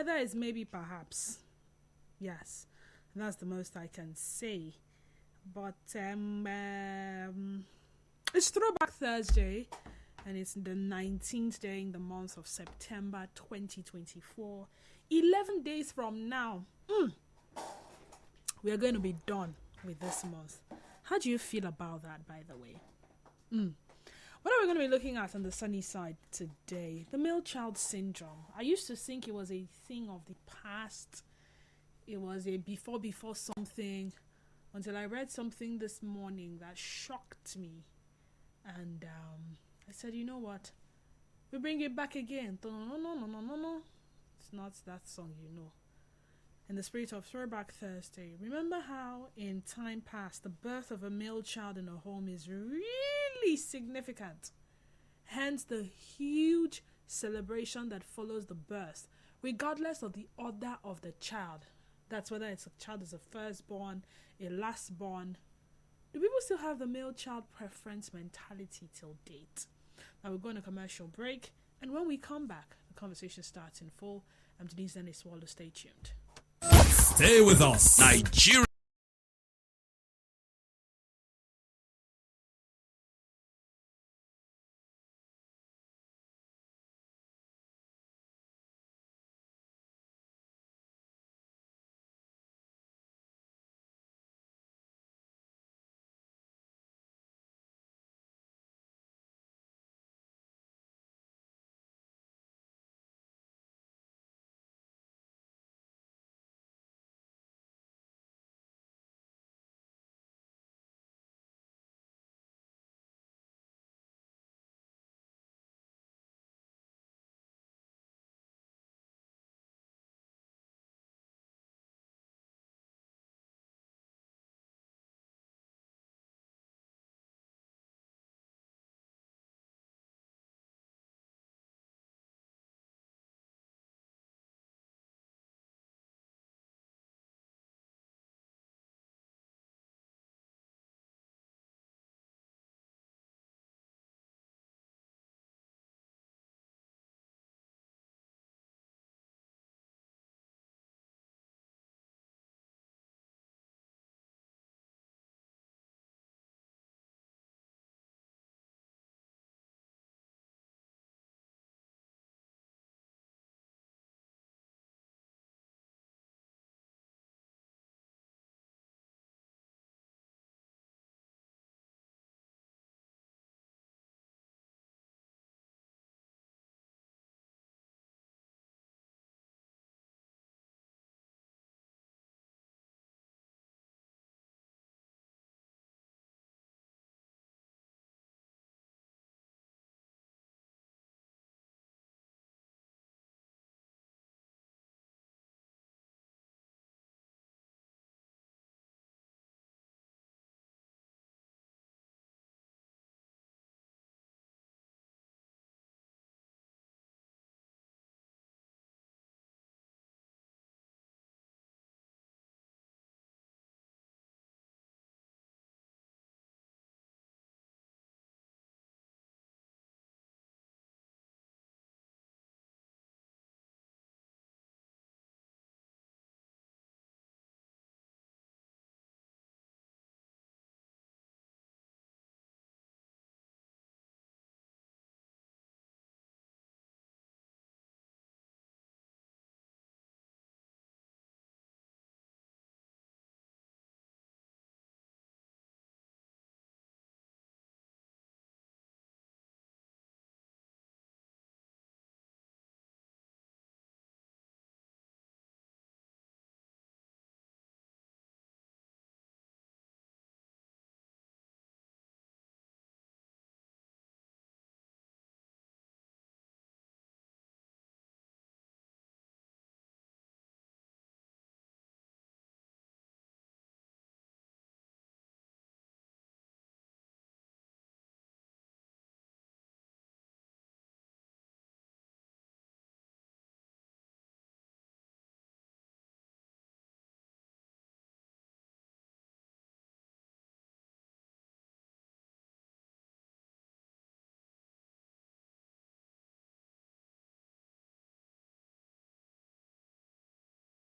weather is maybe perhaps. Yes, that's the most I can say. But it's Throwback Thursday, and it's the 19th day in the month of September 2024. 11 days from now, we are going to be done with this month. How do you feel about that, by the way? What are we going to be looking at on the sunny side today? The male child syndrome. I used to think it was a thing of the past. It was a before something, until I read something this morning that shocked me. And I said, you know what? We bring it back again. No. It's not that song, you know. In the spirit of Throwback Thursday, remember how in time past the birth of a male child in a home is really significant. Hence the huge celebration that follows the birth, regardless of the order of the child. That's whether it's a child is a firstborn, a lastborn. Do people still have the male child preference mentality till date? Now we're going to commercial break, and when we come back, the conversation starts in full. I'm Denise Dennis Swallow. Stay tuned. Stay with us, Nigeria.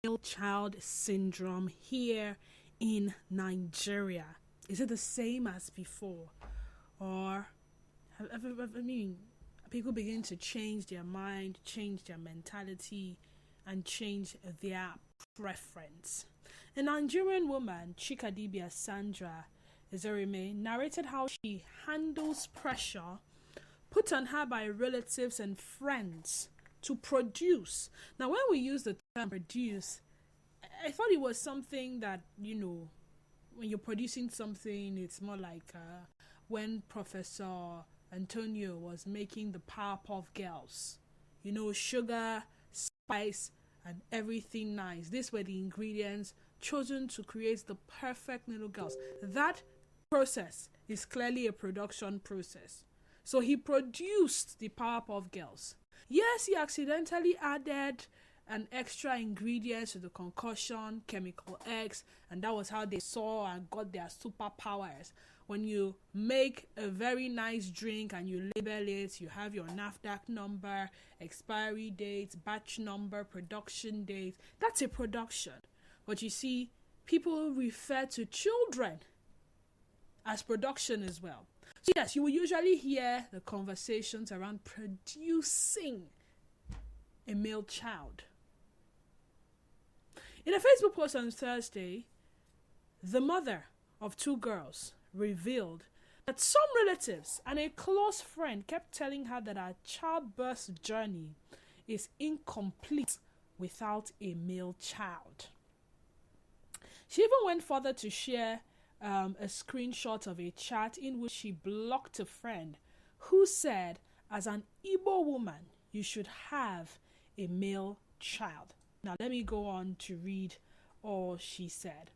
male child syndrome here in Nigeria? Is it the same as before? Or, I mean, people begin to change their mind, change their mentality, and change their preference. A Nigerian woman, Chikadibia Sandra Ezerime, narrated how she handles pressure put on her by relatives and friends to produce. Now, when we use the term produce, I thought it was something that, when you're producing something, it's more like when Professor Antonio was making the Powerpuff Girls. Sugar, spice, and everything nice. These were the ingredients chosen to create the perfect little girls. That process is clearly a production process. So he produced the Powerpuff Girls. Yes, he accidentally added an extra ingredient to the concoction, chemical X, and that was how they saw and got their superpowers. When you make a very nice drink and you label it, you have your NAFDAC number, expiry date, batch number, production date. That's a production. But you see, people refer to children as production as well. So yes, you will usually hear the conversations around producing a male child. In a Facebook post on Thursday, the mother of 2 girls revealed that some relatives and a close friend kept telling her that her childbirth journey is incomplete without a male child. She even went further to share a screenshot of a chat in which she blocked a friend who said, as an Igbo woman, you should have a male child. Now let me go on to read all she said.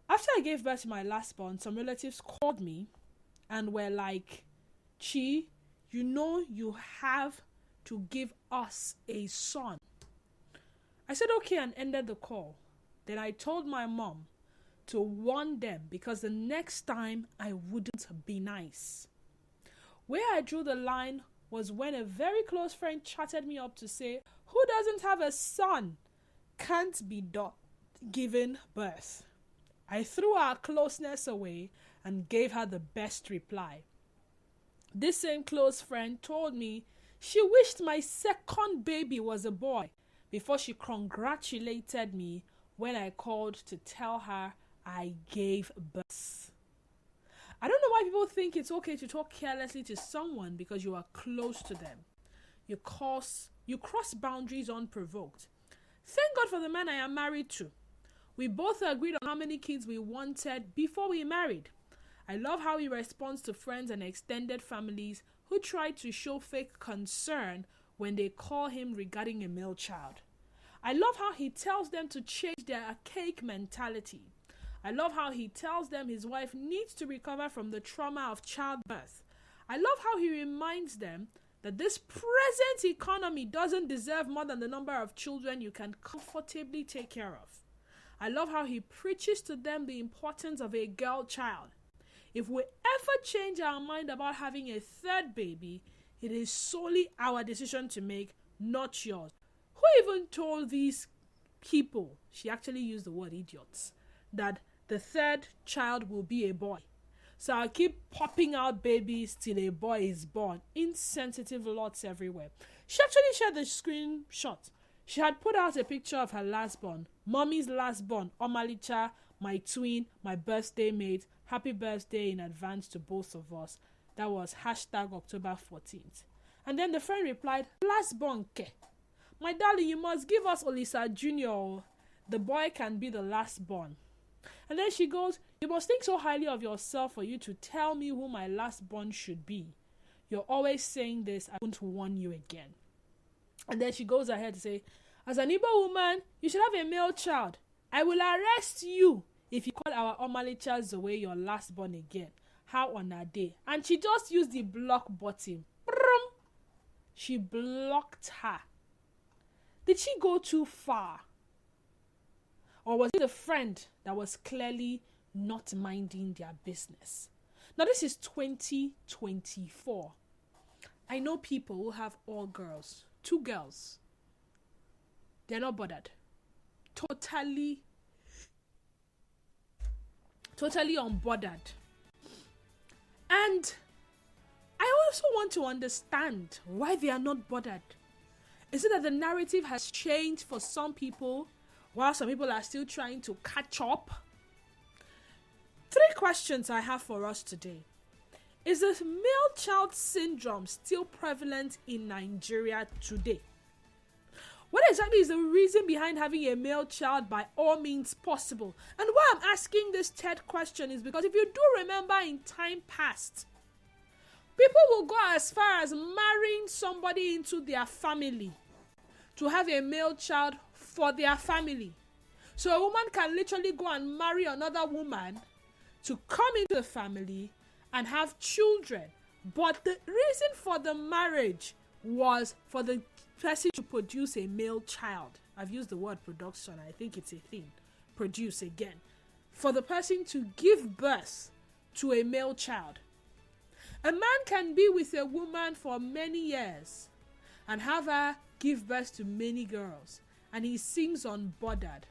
After I gave birth to my last born, some relatives called me and were like, Chi, you have to give us a son. I said okay and ended the call. Then I told my mom to warn them because the next time I wouldn't be nice. Where I drew the line was when a very close friend chatted me up to say, who doesn't have a son can't be given birth. I threw our closeness away and gave her the best reply. This same close friend told me she wished my second baby was a boy before she congratulated me when I called to tell her I gave birth. I don't know why people think it's okay to talk carelessly to someone because you are close to them. You cross boundaries unprovoked. Thank God for the man I am married to. We both agreed on how many kids we wanted before we married. I love how he responds to friends and extended families who try to show fake concern when they call him regarding a male child. I love how he tells them to change their archaic mentality. I love how he tells them his wife needs to recover from the trauma of childbirth. I love how he reminds them that this present economy doesn't deserve more than the number of children you can comfortably take care of. I love how he preaches to them the importance of a girl child. If we ever change our mind about having a third baby, it is solely our decision to make, not yours. Who even told these people, she actually used the word idiots, that the third child will be a boy? So I'll keep popping out babies till a boy is born. Insensitive lots everywhere. She actually shared the screenshot. She had put out a picture of her last born, mommy's last born, Omalicha, my twin, my birthday mate. Happy birthday in advance to both of us. That was #October 14th. And then the friend replied, last born ke. My darling, you must give us Olisa Jr. The boy can be the last born. And then she goes, you must think so highly of yourself for you to tell me who my last born should be. You're always saying this. I won't warn you again. And then she goes ahead to say, as an Igbo woman, you should have a male child. I will arrest you if you call our Omalicha Zoe your last born again. How on a day? And she just used the block button. She blocked her. Did she go too far? Or was it a friend that was clearly not minding their business? Now this is 2024. I know people who have all girls. 2 girls. They're not bothered. totally unbothered. And I also want to understand why they are not bothered. Is it that the narrative has changed for some people, while some people are still trying to catch up? 3 questions I have for us today. Is the male child syndrome still prevalent in Nigeria today? What exactly is the reason behind having a male child by all means possible? And why I'm asking this 3rd question is because if you do remember in time past, people will go as far as marrying somebody into their family to have a male child for their family. So a woman can literally go and marry another woman to come into the family and have children. But the reason for the marriage was for the person to produce a male child. I've used the word production. I think it's a thing. Produce again. For the person to give birth to a male child. A man can be with a woman for many years and have her give birth to many girls, and he seems unbothered.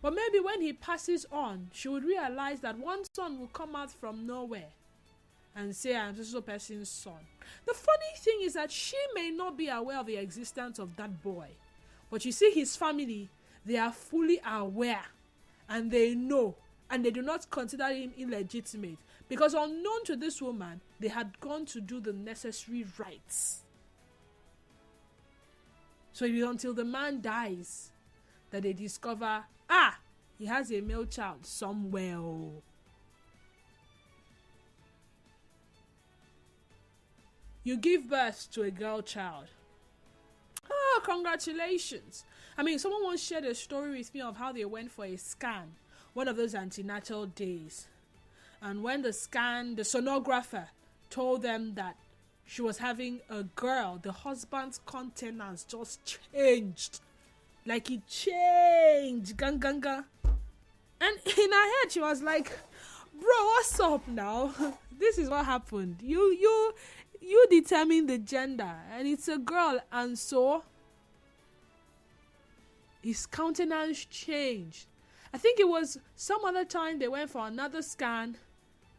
But maybe when he passes on, she would realize that one son will come out from nowhere and say, I'm just a person's son. The funny thing is that she may not be aware of the existence of that boy. But you see, his family, they are fully aware and they know, and they do not consider him illegitimate. Because unknown to this woman, they had gone to do the necessary rites. So it is until the man dies that they discover, he has a male child somewhere. You give birth to a girl child. Congratulations. I mean, someone once shared a story with me of how they went for a scan, one of those antenatal days. And when the sonographer told them that she was having a girl, the husband's countenance just changed. Like it changed. Gang, gang, gang. And in her head, she was like, bro, what's up now? This is what happened. You determine the gender, and it's a girl, and so his countenance changed. I think it was some other time they went for another scan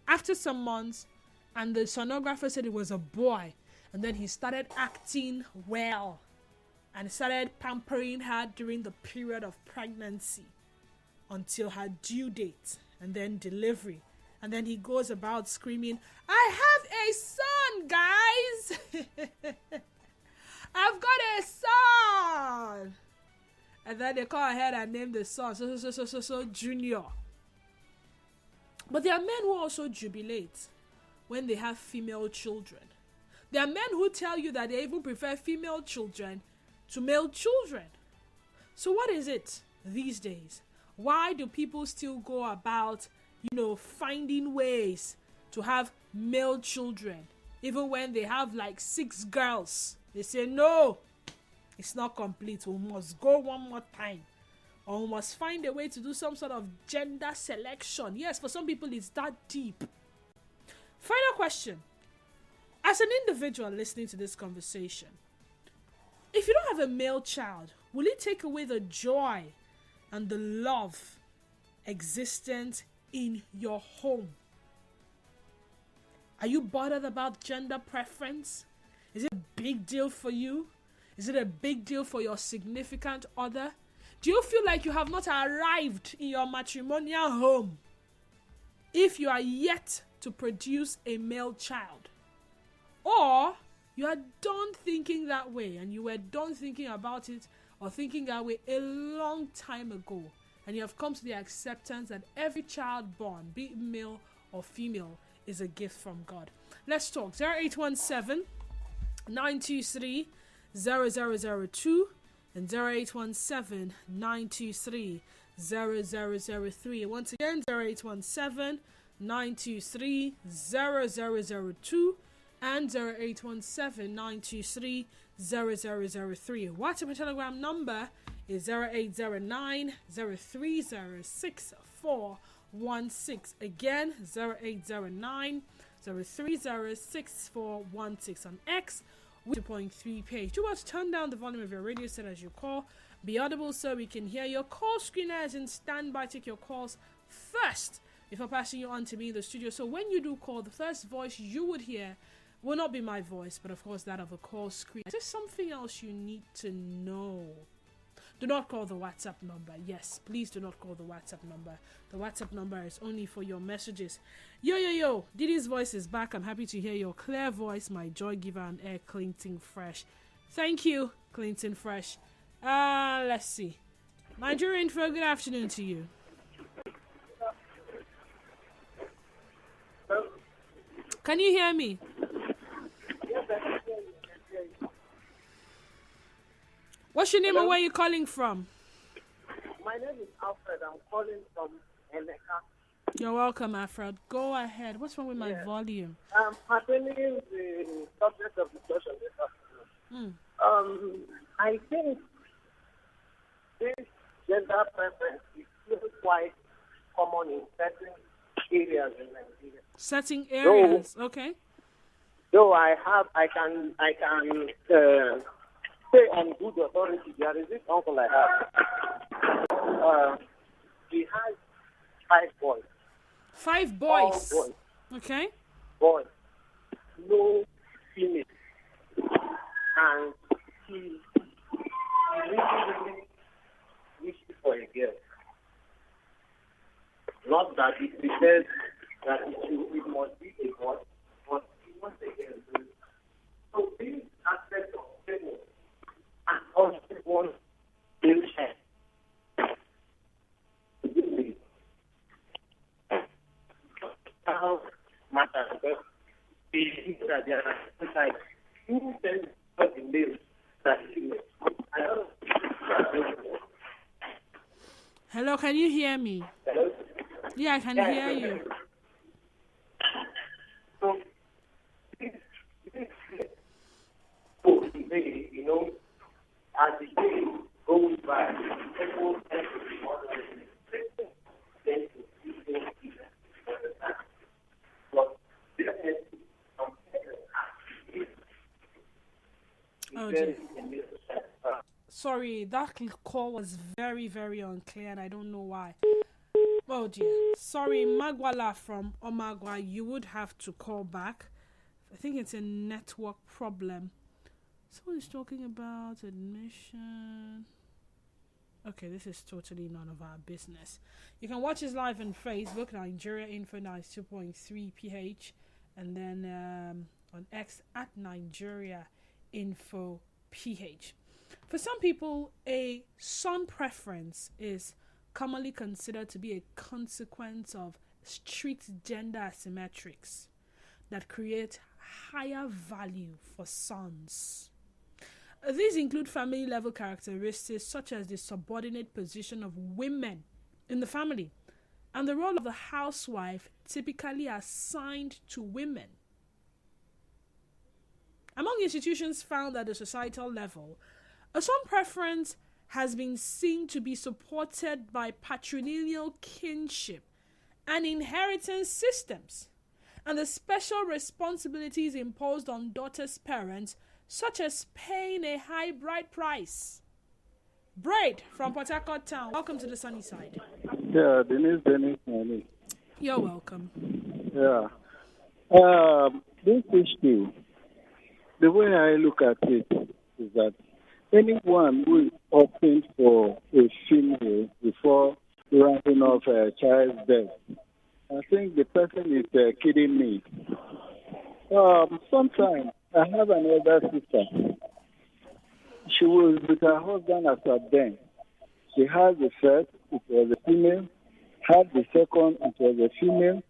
after some months, and the sonographer said it was a boy, and then he started acting well and started pampering her during the period of pregnancy until her due date and then delivery. And then he goes about screaming, I have a son, guys! I've got a son! And then they go ahead and name the son so Junior. But there are men who also jubilate when they have female children. There are men who tell you that they even prefer female children to male children. So what is it these days? Why do people still go about, finding ways to have male children, even when they have like 6 girls? They say, no, it's not complete. We must go one more time. Or we must find a way to do some sort of gender selection. Yes, for some people, it's that deep. Final question. As an individual listening to this conversation, if you don't have a male child, will it take away the joy and the love existent in your home? Are you bothered about gender preference? Is it a big deal for you? Is it a big deal for your significant other? Do you feel like you have not arrived in your matrimonial home if you are yet to produce a male child? Or you are done thinking that way, and you were done thinking about it or thinking that way a long time ago, and you have come to the acceptance that every child born, be it male or female, is a gift from God. Let's talk. 0817 923 0002 and 0817 923 0003. Once again, 0817 923 0002 and 0817 923 0003. WhatsApp and Telegram number is 0809 0306 Again, 0809 0306 on X with 2.3 page. Do us turn down the volume of your radio set as you call. Be audible so we can hear your call screeners and stand by. Take your calls first before passing you on to me in the studio. So when you do call, the first voice you would hear will not be my voice, but of course that of a call screen. Is there something else you need to know? Do not call the WhatsApp number. Yes, please do not call the WhatsApp number. The WhatsApp number is only for your messages. Yo. Didi's voice is back. I'm happy to hear your clear voice, my joy giver and air Clinton Fresh. Thank you, Clinton Fresh. Let's see. Nigeria Info, good afternoon to you. Can you hear me? What's your name and where are you calling from? My name is Alfred. I'm calling from Emeka. You're welcome, Alfred. Go ahead. What's wrong with my volume? I'm attending the subject of discussion this afternoon. I think this gender preference is still quite common in certain areas in Nigeria. Certain areas, okay. Though I can say on good authority, there is this uncle I have. He has 5 boys. 5 boys? All boys. Okay. Boys. No female. And he really wishes for a girl. Not that he prefers that it must be a boy, but he wants a girl. So this aspect of family and also one will share. How matters because we think that there are like who sends the mail that I don't know. Hello, can you hear me? Hello? Yeah, I can hear you. So this you know, as the day goes by, people tend to be more than Oh dear. Sorry, that call was very, very unclear and I don't know why. Oh dear. Sorry, Magwala from Omagwa, you would have to call back. I think it's a network problem. Someone is talking about admission. Okay, this is totally none of our business. You can watch us live on Facebook, Nigeria Info 92.3 PH, and then on X at Nigeria Info PH. For some people, a son preference is commonly considered to be a consequence of strict gender asymmetrics that create higher value for sons. These include family level characteristics such as the subordinate position of women in the family and the role of the housewife typically assigned to women. Among institutions found at the societal level, a son preference has been seen to be supported by patrilineal kinship and inheritance systems, and the special responsibilities imposed on daughters' parents, such as paying a high bride price. Braid from Port Harcourt Town, welcome to the sunny side. Yeah, Dennis. You're welcome. Yeah. This issue, the way I look at it is that anyone who is opting for a female before rounding off a child's death, I think the person is kidding me. Sometimes I have an elder sister. She was with her husband as at then. She had the first, it was a female, had the second, it was a female,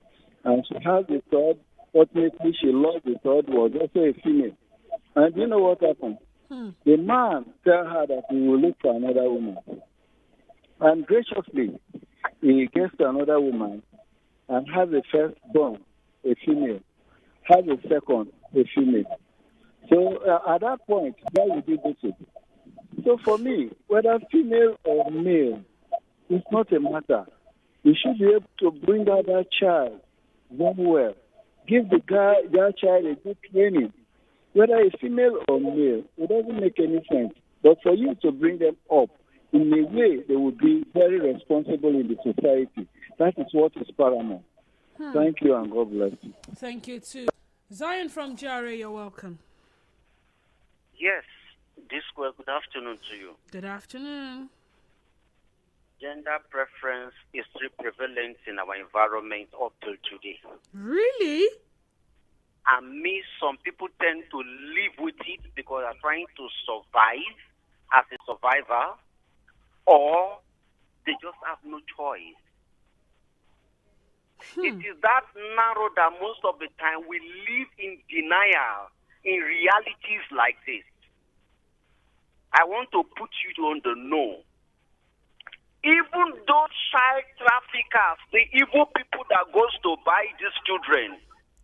and she had the third. Fortunately, she lost the third, was also a female. And you know what happened? The man tell her that he will look for another woman. And graciously, he gets to another woman and has a firstborn, a female, has a second, a female. So at that point, why would you do it? So for me, whether female or male, it's not a matter. You should be able to bring out that child very well. Give that child a good training. whether it's female or male, it doesn't make any sense. But for you to bring them up in a way they will be very responsible in the society, that is what is paramount. Thank you and God bless you. Thank you too. Zion from GRA, you're welcome. Yes, good afternoon to you. Good afternoon. Gender preference is still prevalent in our environment up till today. Really? And some people tend to live with it because they're trying to survive as a survivor, or they just have no choice. It is that narrow that most of the time we live in denial in realities like this. I want to put you on the know. Even those child traffickers, the evil people that goes to buy these children,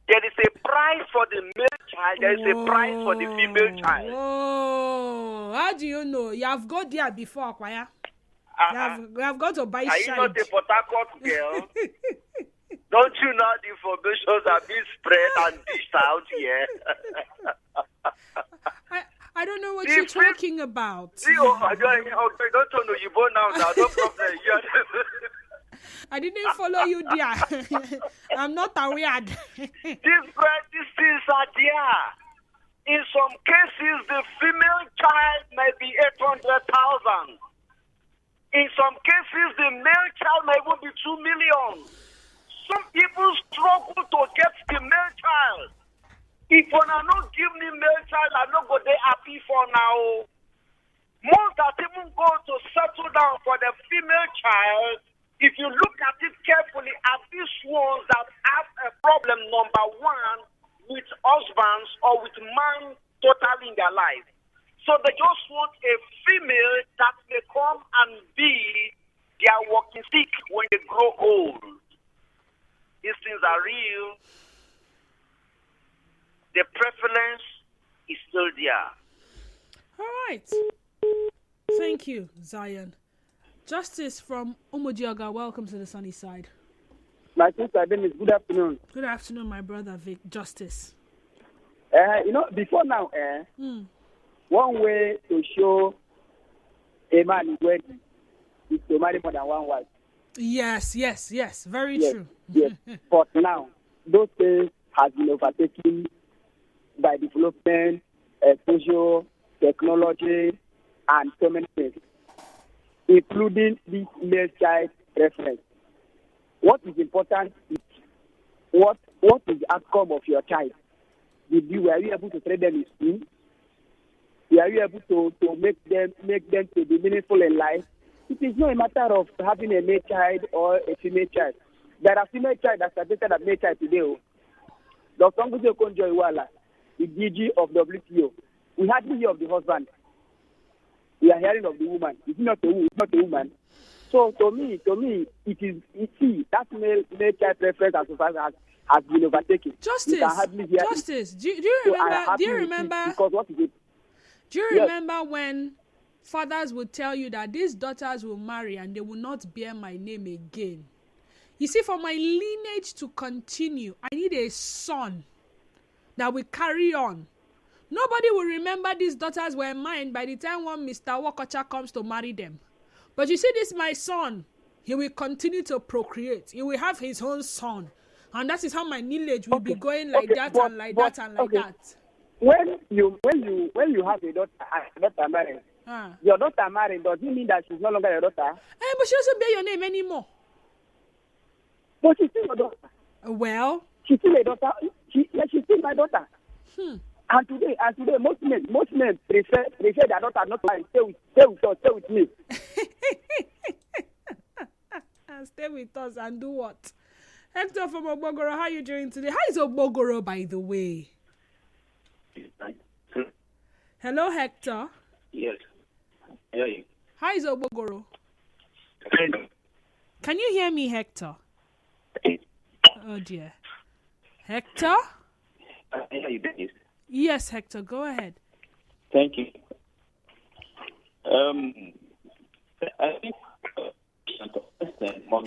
there is a price for the male child, there is a price for the female child. Oh, how do you know? You have got there before, Kwaya. You have got to buy child. Are you not a Port Harcourt girl? Don't you know the information are being spread and dished out here? I don't know what you're talking about. I don't know you born now, no problem. I didn't follow you there. I'm not aware. These things are there. In some cases, the female child may be 800,000. In some cases, the male child may even be 2 million. Some people struggle to get the male child. If you are not giving the male child, I'm not going to be happy for now. Most that even go to settle down for the female child, if you look at it carefully, are these ones that have a problem, number one, with husbands or with man totally in their life. So they just want a female that may come and be their walking stick when they grow old. These things are real. The preference is still there. All right. Thank you, Zion. Justice from Umojioga, welcome to the sunny side. My sister, Dennis, good afternoon. Good afternoon, my brother Vic. Justice. Before now, one way to show a man is ready is to marry more than one wife. Yes. Very true. Yes. But now, those things have been overtaken by development, social technology, and so many things, including this male child preference. What is important is what is the outcome of your child? Were you able to train them in school? Were you able to make them to be meaningful in life? It is not a matter of having a male child or a female child. There are female child that are better than male child today. Dr. Ngozi Okonjo-Iweala, the DG of WTO, we hardly hear of the husband. We are hearing of the woman. It's not a woman. So to me, that male child preference has been overtaken. Justice. Do you remember? Because what is it? Do you remember when fathers would tell you that these daughters will marry and they will not bear my name again? You see, for my lineage to continue, I need a son that will carry on. Nobody will remember these daughters were mine by the time one Mr. Wakocha comes to marry them. But you see, this my son. He will continue to procreate. He will have his own son. And that is how my lineage will be going like that and like that and like that. When you have a daughter married, your daughter married, does it mean that she's no longer your daughter? But she doesn't bear your name anymore. But she's still your daughter. Well, she's still a daughter. She's still my daughter. And today, most men prefer their daughter not to stay with me. And stay with us and do what? Hector from Ogbogoro, how are you doing today? How is Ogbogoro, by the way? Hello, Hector. Yes. I hear you. How is Ogbogoro? Can you hear me, Hector? Oh dear. Hector? I hear you, Dennis. Yes, Hector, go ahead. Thank you. I think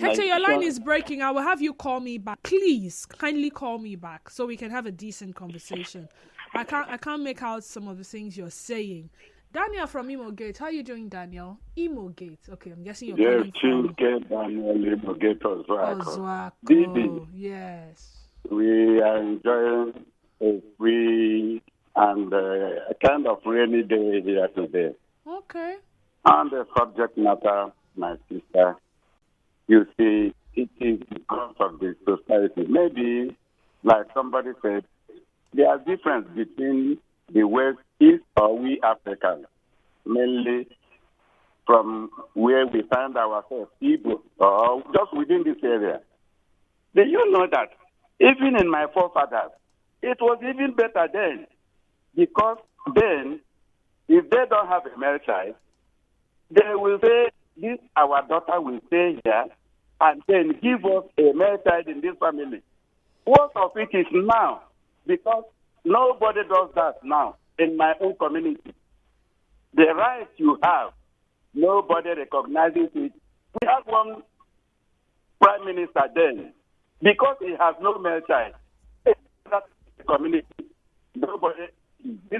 Hector, your line is breaking. I will have you call me back. Please, kindly call me back so we can have a decent conversation. I can't make out some of the things you're saying. Daniel from Imogate. How are you doing, Daniel? Imogate. Okay, I'm guessing you're calling from Daniel Imogate Ozwako. Didi, Yes. we are enjoying a free and a kind of rainy day here today. Okay. On the subject matter, my sister, you see, it is because of the society. Maybe, like somebody said, there is difference between the West, East, or we Africans, mainly from where we find ourselves, Igbo, or just within this area. Do you know that even in my forefathers, it was even better then, because then, if they don't have a male child, they will say, this our daughter will stay here and then give us a male child in this family. What of it is now? Because nobody does that now in my own community. The right you have, nobody recognizes it. We have one prime minister then, because he has no male child. That's the community. Nobody, he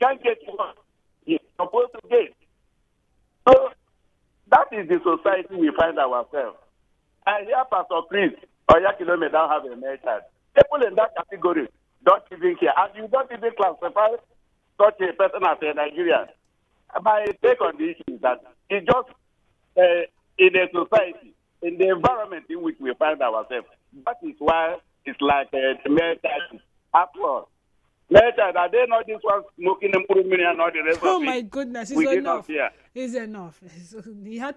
can't get one. He's supposed to get. So that is the society we find ourselves. And here, Pastor Chris or Yakilome don't have a male child. People in that category don't even care. And you don't even classify such a person as a Nigerian. My take on the issue is that it's just in a society, in the environment in which we find ourselves. That is why it's like the male child. After all, male child, are they not this one smoking and putting and all the rest of it? Oh my goodness, it's We enough. did not hear. It's enough.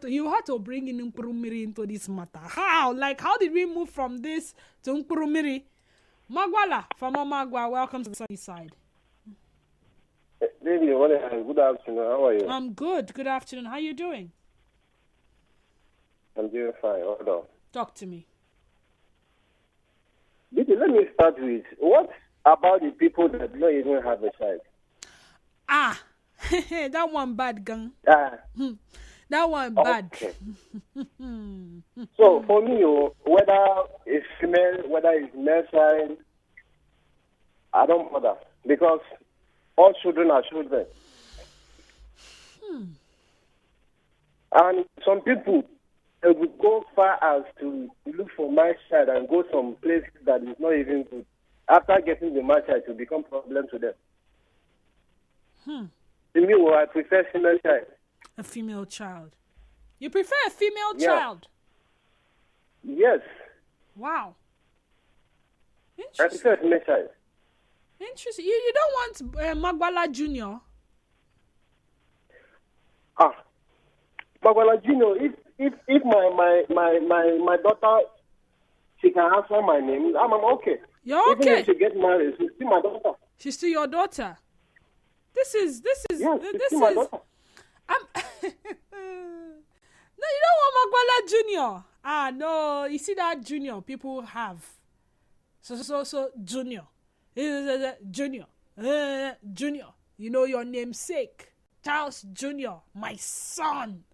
You had to bring in Nkurumiri into this matter. How? Like, how did we move from this to Nkurumiri? Magwala from Magwa, welcome to the sunny side. Lady, good afternoon. How are you? I'm good. Good afternoon. How are you doing? I'm doing fine. Hold on. Talk to me. Lady, let me start with, what about the people that don't even have a child? Ah, that one bad, gang. That one bad. Okay. So, for me, whether it's female, whether it's male child, I don't bother. Because all children are children. And some people would go far as to look for my child and go some places that is not even good. After getting the my child, to become problem to them. To me, I prefer female child. A female child. You prefer a female Yeah. child? Yes. Wow. I Interesting. prefer female child. Interesting. You don't want Magwala Junior? Magwala Junior, if my daughter, she can answer my name, I'm okay. You're Even okay. if she gets married, she's still my daughter. She's still your daughter. This is. Yes, she's This still my is. daughter. No, you don't want Magwala Junior. Ah, no. You see that Junior people have. So Junior. Junior. Junior. You know your namesake. Charles Junior. My son.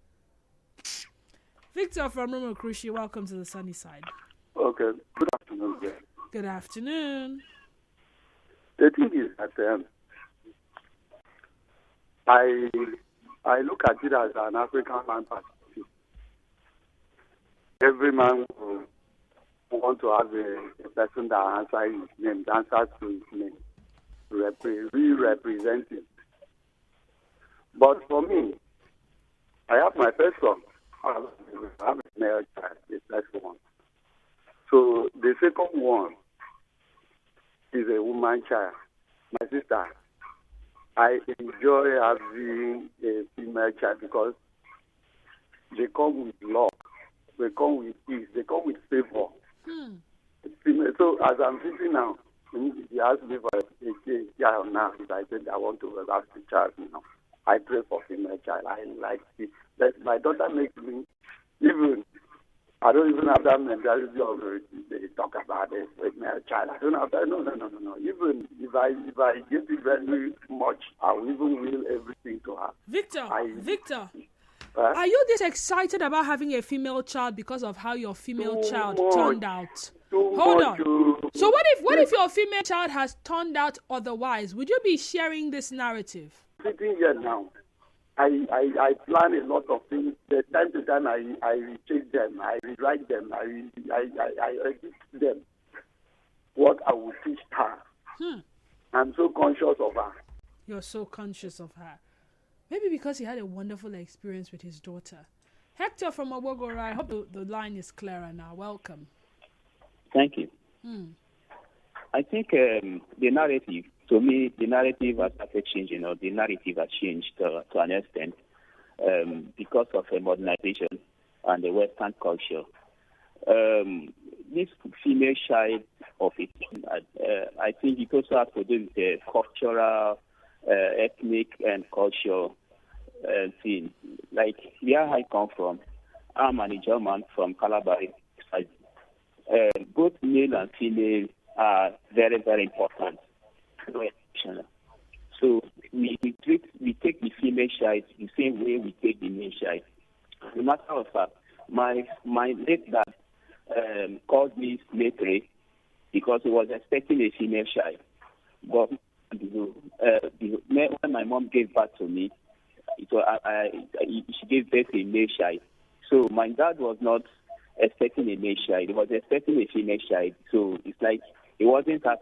Victor from Romo Cruci, welcome to the sunny side. Okay, good afternoon. Sir. Good afternoon. The thing is that I look at it as an African man perspective. Every man will want to have a person that answers his name, answers to his name, represent it. But for me, I have my first son. I have a male child, the first one. So the second one is a woman child. My sister, I enjoy having a female child because they come with love, they come with peace, they come with favor. So as I'm sitting now, he asked me for a child now. I said I want to have a child now. I pray for female child. I like it. That my daughter makes me even. I don't even have that mentality of they talk about it with male child. I don't have that. No. Even if I give it very much, I will even will everything to her. Victor, are you this excited about having a female child because of how your female child turned out? too Hold much. on. So what if your female child has turned out otherwise? Would you be sharing this narrative? Sitting here now, I plan a lot of things. The time to time, I recheck them, I rewrite them, I edit them. What I will teach her. I'm so conscious of her. You're so conscious of her. Maybe because he had a wonderful experience with his daughter. Hector from Obogora, I hope the line is clearer now. Welcome. Thank you. I think the narrative, to me, the narrative has started changing, or the narrative has changed to an extent because of modernization and the Western culture. This female child of it, I think it also has to do with the cultural, ethnic, and cultural thing. Like where I come from, I'm a German from Calabar. Both male and female are very, very important. So we take the female child the same way we take the male child. As a matter of fact, my late dad called me slave rape because he was expecting a female child. But when my mom gave birth to me, she gave birth to a male child. So my dad was not expecting a male child. He was expecting a female child. So it's like he wasn't happy.